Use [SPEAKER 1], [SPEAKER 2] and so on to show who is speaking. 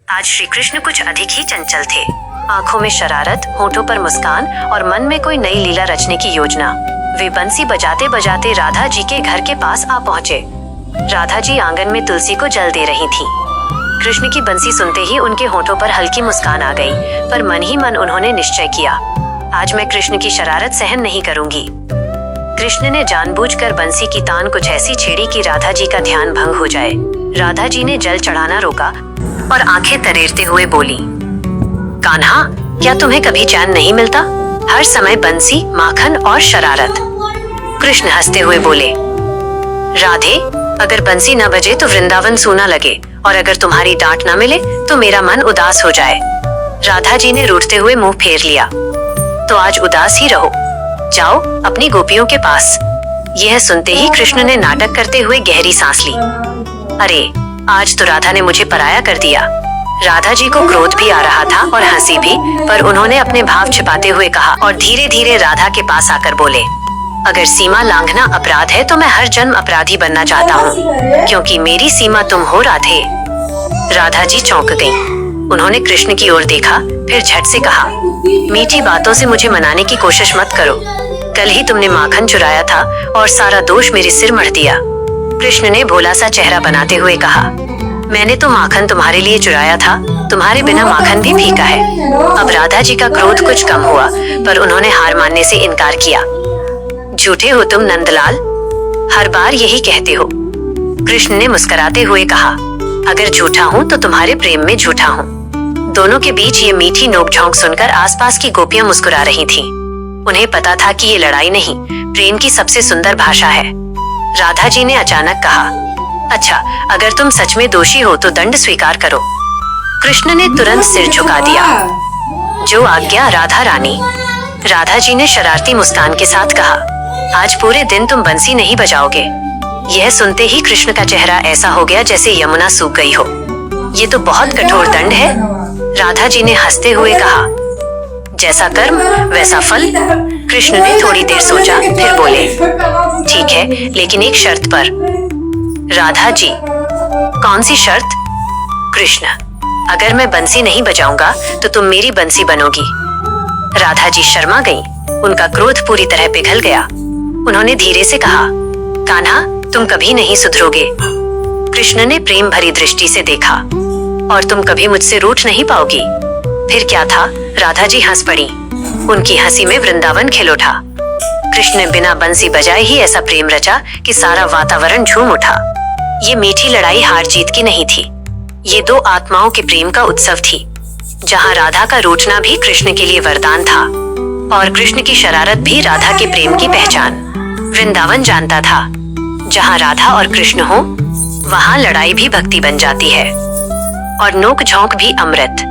[SPEAKER 1] आज श्री कृष्ण कुछ अधिक ही चंचल थे। आंखों में शरारत, होठों पर मुस्कान और मन में कोई नई लीला रचने की योजना। वे बंसी बजाते बजाते राधा जी के घर के पास आ पहुँचे। राधा जी आंगन में तुलसी को जल दे रही थीं। कृष्ण की बंसी सुनते ही उनके होठों पर हल्की मुस्कान आ गई, पर मन ही मन उन्होंने निश्चय किया, आज मैं कृष्ण की शरारत सहन नहीं करूंगी। कृष्ण ने जानबूझकर बंसी की तान कुछ ऐसी छेड़ी कि राधा जी का ध्यान भंग हो जाए। राधा जी ने जल चढ़ाना रोका और आंखें तरेरते हुए बोली, कान्हा, क्या तुम्हें कभी चैन नहीं मिलता? हर समय बंसी, माखन और शरारत। कृष्ण हंसते हुए बोले, राधे, अगर बंसी न बजे तो वृंदावन सूना लगे, और अगर तुम्हारी डांट न मिले तो मेरा मन उदास हो जाए। राधा जी ने रूठते हुए मुंह फेर लिया, तो आज उदास ही रहो, जाओ अपनी गोपियों के पास। यह सुनते ही कृष्ण ने नाटक करते हुए गहरी सांस ली। अरे, आज तो राधा ने मुझे पराया कर दिया। राधा जी को क्रोध भी आ रहा था और हंसी भी, पर उन्होंने अपने भाव छिपाते हुए कहा और धीरे धीरे राधा के पास आकर बोले, अगर सीमा लांघना अपराध है तो मैं हर जन्म अपराधी बनना चाहता हूँ, क्योंकि मेरी सीमा तुम हो राधे। राधा जी चौंक गईं। उन्होंने कृष्ण की ओर देखा, फिर झट से कहा, मीठी बातों से मुझे मनाने की कोशिश मत करो। कल ही तुमने माखन चुराया था और सारा दोष मेरे सिर मढ़ दिया। कृष्ण ने भोला सा चेहरा बनाते हुए कहा, मैंने तो माखन तुम्हारे लिए चुराया था, तुम्हारे बिना माखन भी फीका है। अब राधा जी का क्रोध कुछ कम हुआ, पर उन्होंने हार मानने से इनकार किया। झूठे हो तुम नंदलाल, हर बार यही कहते हो। कृष्ण ने मुस्कुराते हुए कहा, अगर झूठा हूँ तो तुम्हारे प्रेम में झूठा हूँ। दोनों के बीच ये मीठी नोक-झोंक सुनकर आसपास की गोपियां मुस्कुरा रही थीं। उन्हें पता था कि ये लड़ाई नहीं, प्रेम की सबसे सुंदर भाषा है। राधा जी ने अचानक कहा, अच्छा, अगर तुम सच में दोषी हो तो दंड स्वीकार करो। कृष्ण ने तुरंत सिर झुका दिया। जो आज्ञा राधा रानी। राधा जी ने शरारती मुस्कान के साथ कहा, आज पूरे दिन तुम बंसी नहीं बजाओगे। यह सुनते ही कृष्ण का चेहरा ऐसा हो गया जैसे यमुना सूख गई हो। ये तो बहुत कठोर दंड है। राधा जी ने हंसते हुए कहा, जैसा कर्म वैसा फल। कृष्ण ने थोड़ी देर सोचा, फिर बोले, ठीक है, लेकिन एक शर्त पर। राधा जी, कौन सी शर्त? कृष्ण, अगर मैं बंसी नहीं बजाऊंगा तो तुम मेरी बंसी बनोगी। राधा जी शर्मा गईं। उनका क्रोध पूरी तरह पिघल गया। उन्होंने धीरे से कहा, कान्हा, तुम कभी नहीं सुधरोगे। कृष्ण ने प्रेम भरी दृष्टि से देखा, और तुम कभी मुझसे रूठ नहीं पाओगी। फिर क्या था? राधा जी हंस पड़ी। उनकी हंसी में वृंदावन खिल उठा। कृष्ण ने बिना बंसी बजाए ही ऐसा प्रेम रचा कि सारा वातावरण झूम उठा। ये मीठी लड़ाई हार जीत की नहीं थी, ये दो आत्माओं के प्रेम का उत्सव थी, जहाँ राधा का रूठना भी कृष्ण के लिए वरदान था और कृष्ण की शरारत भी राधा के प्रेम की पहचान। वृंदावन जानता था, जहाँ राधा और कृष्ण हो, वहाँ लड़ाई भी भक्ति बन जाती है और नोक झोंक भी अमृत।